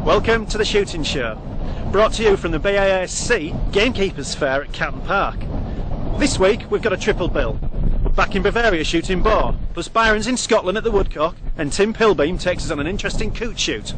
Welcome to the shooting show, brought to you from the BASC Gamekeepers Fair at Canton Park. This week we've got a triple bill. We're back in Bavaria shooting boar, plus Byron's in Scotland at the Woodcock, and Tim Pilbeam takes us on an interesting coot shoot.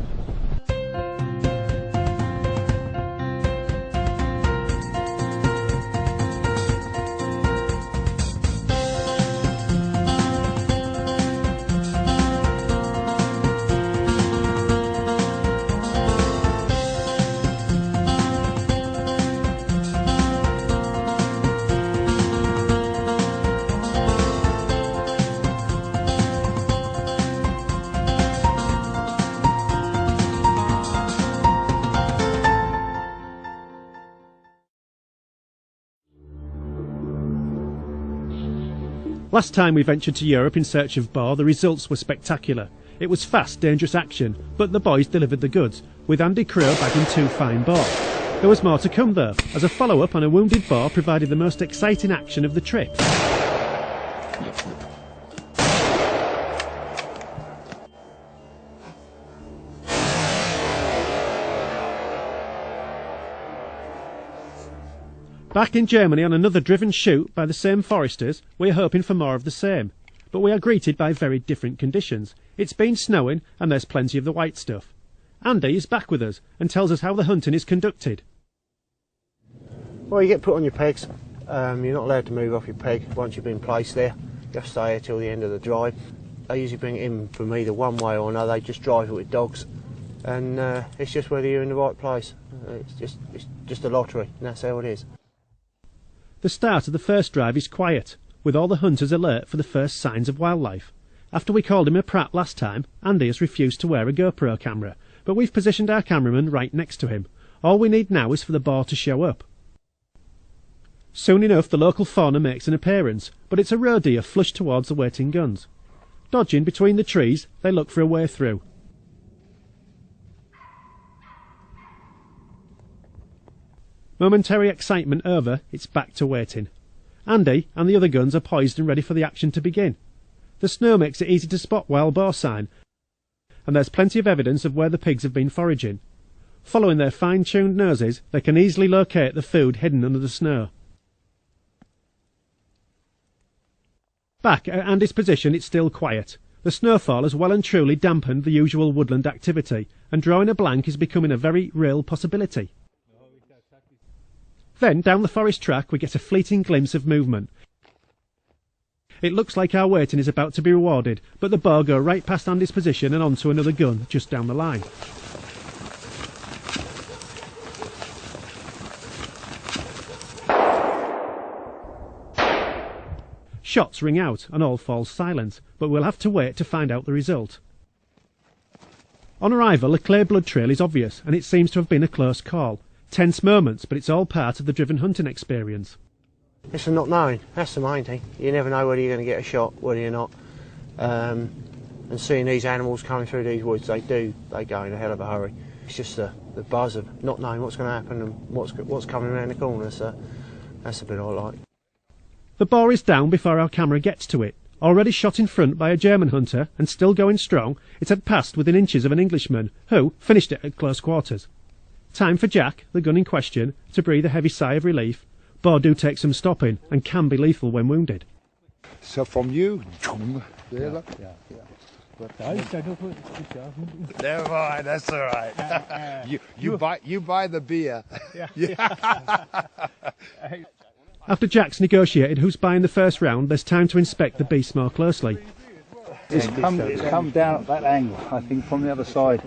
Last time we ventured to Europe in search of boar, the results were spectacular. It was fast, dangerous action, but the boys delivered the goods, with Andy Crowe bagging 2 fine boar. There was more to come though, as a follow-up on a wounded boar provided the most exciting action of the trip. Back in Germany on another driven shoot by the same foresters, we are hoping for more of the same. But we are greeted by very different conditions. It's been snowing and there's plenty of the white stuff. Andy is back with us and tells us how the hunting is conducted. Well, you get put on your pegs. You're not allowed to move off your peg once you've been placed there. You have to stay here till the end of the drive. They usually bring it in from either one way or another. They just drive it with dogs. And it's just whether you're in the right place. It's just a lottery, and that's how it is. The start of the first drive is quiet, with all the hunters alert for the first signs of wildlife. After we called him a prat last time, Andy has refused to wear a GoPro camera, but we've positioned our cameraman right next to him. All we need now is for the boar to show up. Soon enough the local fauna makes an appearance, but it's a roe deer flushed towards the waiting guns. Dodging between the trees, they look for a way through. Momentary excitement over, it's back to waiting. Andy and the other guns are poised and ready for the action to begin. The snow makes it easy to spot wild boar sign, and there's plenty of evidence of where the pigs have been foraging. Following their fine-tuned noses, they can easily locate the food hidden under the snow. Back at Andy's position, it's still quiet. The snowfall has well and truly dampened the usual woodland activity, and drawing a blank is becoming a very real possibility. Then, down the forest track, we get a fleeting glimpse of movement. It looks like our waiting is about to be rewarded, but the boar go right past Andy's position and onto another gun just down the line. Shots ring out and all falls silent, but we'll have to wait to find out the result. On arrival, a clear blood trail is obvious, and it seems to have been a close call. Tense moments, but it's all part of the driven hunting experience. It's the not knowing, that's the main thing. You never know whether you're going to get a shot, whether you're not. And seeing these animals coming through these woods, they go in a hell of a hurry. It's just the buzz of not knowing what's going to happen and what's coming around the corner, so that's the bit I like. The boar is down before our camera gets to it. Already shot in front by a German hunter and still going strong, it had passed within inches of an Englishman, who finished it at close quarters. Time for Jack, the gun in question, to breathe a heavy sigh of relief. Boar do take some stopping and can be lethal when wounded. So from you, Never mind, that's all right. you buy the beer. After Jack's negotiated who's buying the first round, there's time to inspect the beast more closely. It's come down at that angle, I think, from the other side.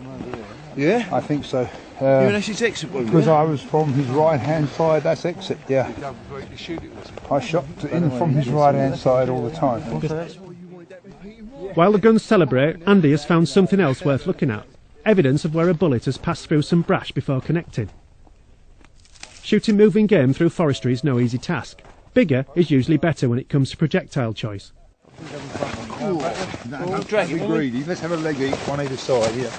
Yeah? I think so. You mean that's his exit wound? Because I was from his right-hand side, that's exit, yeah. I shot in from his right-hand side all the time. While the guns celebrate, Andy has found something else worth looking at. Evidence of where a bullet has passed through some brash before connecting. Shooting moving game through forestry is no easy task. Bigger is usually better when it comes to projectile choice. Greedy. Let's have a leg each, one either side, yeah.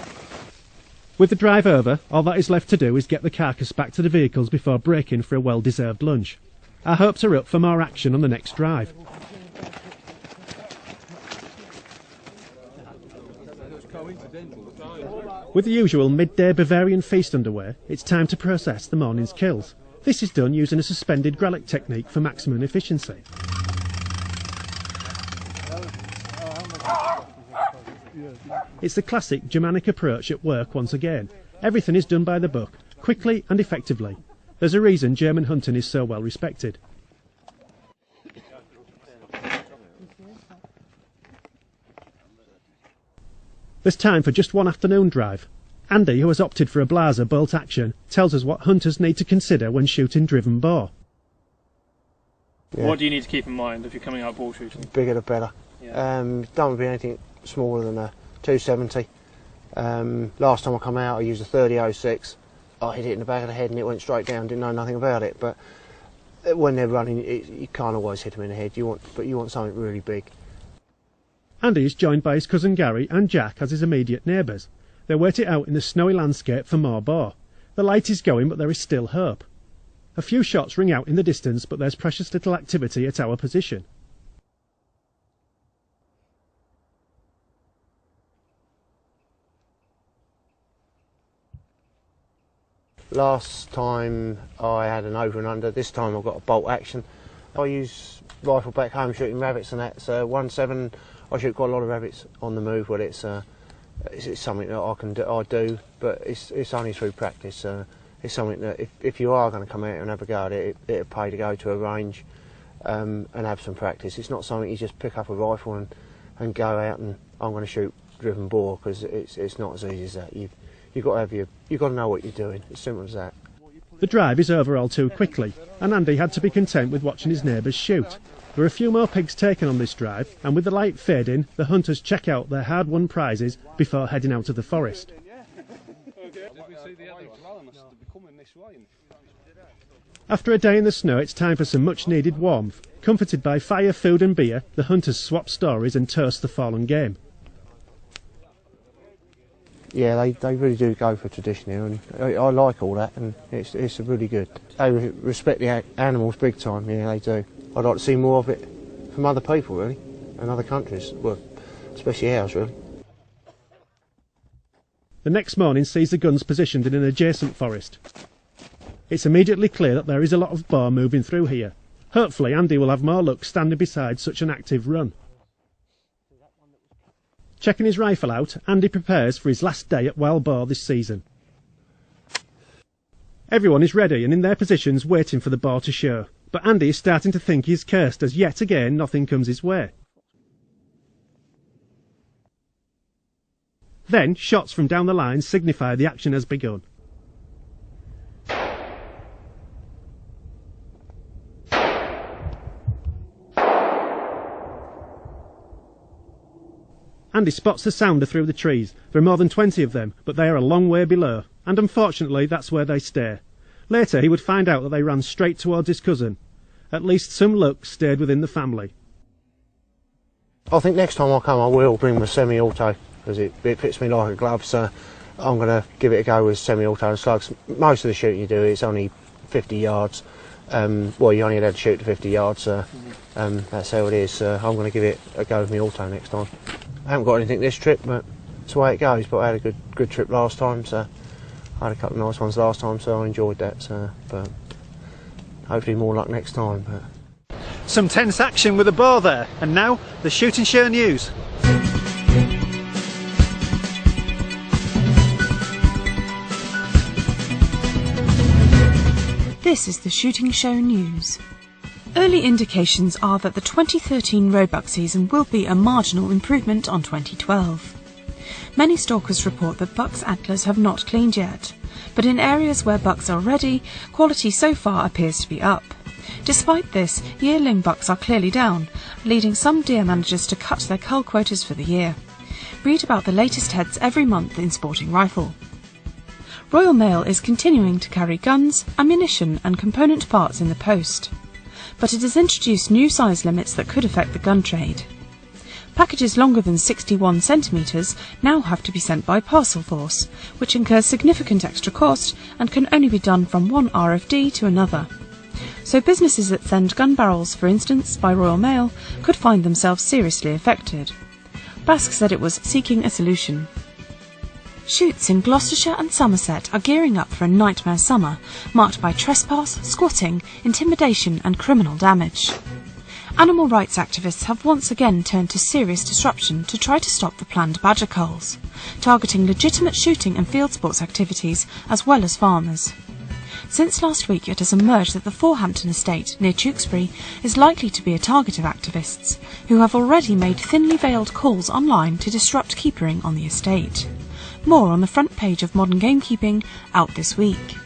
With the drive over, all that is left to do is get the carcass back to the vehicles before breaking for a well-deserved lunch. Our hopes are up for more action on the next drive. With the usual midday Bavarian feast underway, it's time to process the morning's kills. This is done using a suspended grellic technique for maximum efficiency. It's the classic Germanic approach at work once again. Everything is done by the book, quickly and effectively. There's a reason German hunting is so well respected. There's time for just one afternoon drive. Andy, who has opted for a blazer bolt action, tells us what hunters need to consider when shooting driven boar. Yeah. What do you need to keep in mind if you're coming out boar shooting? Bigger the better. Yeah. Don't want to be anything smaller than a 270. Last time I come out I used a 30-06. I hit it in the back of the head and it went straight down, didn't know nothing about it. But when they're running, you can't always hit them in the head. You want something really big. Andy is joined by his cousin Gary and Jack as his immediate neighbours. They wait it out in the snowy landscape for more boar. The light is going, but there is still hope. A few shots ring out in the distance, but there's precious little activity at our position. Last time I had an over and under, this time I've got a bolt action. I use rifle back home shooting rabbits and that's 1.7. I shoot quite a lot of rabbits on the move, but it's something that I do, but it's only through practice. It's something that if you are going to come out and have a go at it, it'd pay to go to a range and have some practice. It's not something you just pick up a rifle and go out and I'm going to shoot driven boar, because it's not as easy as that. You've got to know what you're doing. It's simple as that. The drive is over all too quickly, and Andy had to be content with watching his neighbours shoot. There are a few more pigs taken on this drive, and with the light fading, the hunters check out their hard-won prizes before heading out of the forest. After a day in the snow, it's time for some much-needed warmth. Comforted by fire, food and beer, the hunters swap stories and toast the fallen game. Yeah, they really do go for tradition here, and I like all that, and it's really good. They respect the animals big time, yeah, they do. I'd like to see more of it from other people, really, and other countries, well, especially ours, really. The next morning sees the guns positioned in an adjacent forest. It's immediately clear that there is a lot of boar moving through here. Hopefully Andy will have more luck standing beside such an active run. Checking his rifle out, Andy prepares for his last day at wild boar this season. Everyone is ready and in their positions waiting for the boar to show, but Andy is starting to think he is cursed as yet again nothing comes his way. Then shots from down the line signify the action has begun. Andy spots the sounder through the trees. There are more than 20 of them, but they are a long way below, and unfortunately that's where they stay. Later he would find out that they ran straight towards his cousin. At least some luck stayed within the family. I think next time I come I will bring my semi-auto, because it fits me like a glove, so I'm going to give it a go with semi-auto and slugs. Most of the shooting you do is only 50 yards. Well, you only had to shoot to 50 yards, so that's how it is. I'm going to give it a go with my auto next time. I haven't got anything this trip, but it's the way it goes. But I had a good trip last time, so I had a couple of nice ones last time, so I enjoyed that. So, but hopefully more luck next time. But Some tense action with a boar there, and now the shooting show news. This is the shooting show news. Early indications are that the 2013 roebuck season will be a marginal improvement on 2012. Many stalkers report that bucks' antlers have not cleaned yet, but in areas where bucks are ready, quality so far appears to be up. Despite this, yearling bucks are clearly down, leading some deer managers to cut their cull quotas for the year. Read about the latest heads every month in Sporting Rifle. Royal Mail is continuing to carry guns, ammunition and component parts in the post, but it has introduced new size limits that could affect the gun trade. Packages longer than 61 centimetres now have to be sent by parcel force, which incurs significant extra cost and can only be done from one RFD to another. so businesses that send gun barrels, for instance, by Royal Mail, could find themselves seriously affected. Bask said it was seeking a solution. Shoots in Gloucestershire and Somerset are gearing up for a nightmare summer, marked by trespass, squatting, intimidation and criminal damage. Animal rights activists have once again turned to serious disruption to try to stop the planned badger culls, targeting legitimate shooting and field sports activities as well as farmers. Since last week it has emerged that the Forehampton estate near Tewkesbury is likely to be a target of activists, who have already made thinly veiled calls online to disrupt keepering on the estate. More on the front page of Modern Gamekeeping, out this week.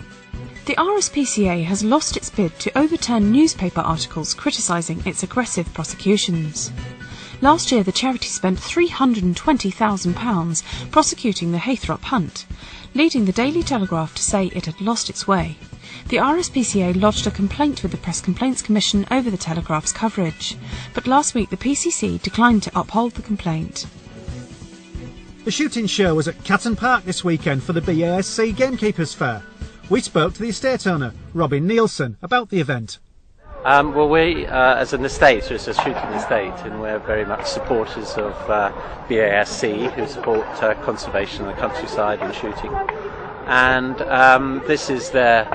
The RSPCA has lost its bid to overturn newspaper articles criticising its aggressive prosecutions. Last year the charity spent £320,000 prosecuting the Haythrop hunt, leading the Daily Telegraph to say it had lost its way. The RSPCA lodged a complaint with the Press Complaints Commission over the Telegraph's coverage, but last week the PCC declined to uphold the complaint. The shooting show was at Catton Park this weekend for the BASC Gamekeepers Fair. We spoke to the estate owner, Robin Nielsen, about the event. Well, we, as an estate, it's a shooting estate, and we're very much supporters of BASC, who support conservation in the countryside and shooting. And this is their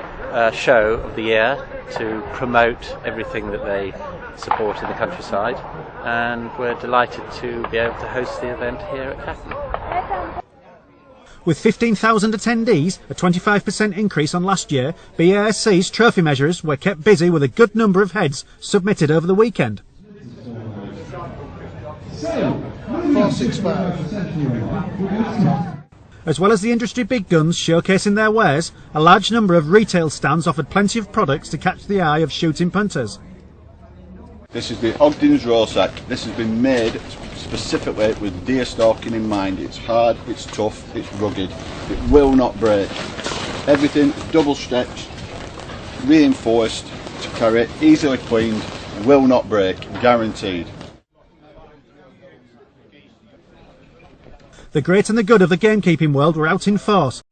show of the year to promote everything that they support in the countryside, and we're delighted to be able to host the event here at Catton. With 15,000 attendees, a 25% increase on last year, BASC's trophy measurers were kept busy with a good number of heads submitted over the weekend. 465. As well as the industry big guns showcasing their wares, a large number of retail stands offered plenty of products to catch the eye of shooting punters. This is the Ogden's Raw Sack. This has been made specifically with deer stalking in mind. It's hard, it's tough, it's rugged, it will not break. Everything is double stretched, reinforced to carry, easily cleaned, will not break, guaranteed. The great and the good of the gamekeeping world were out in force.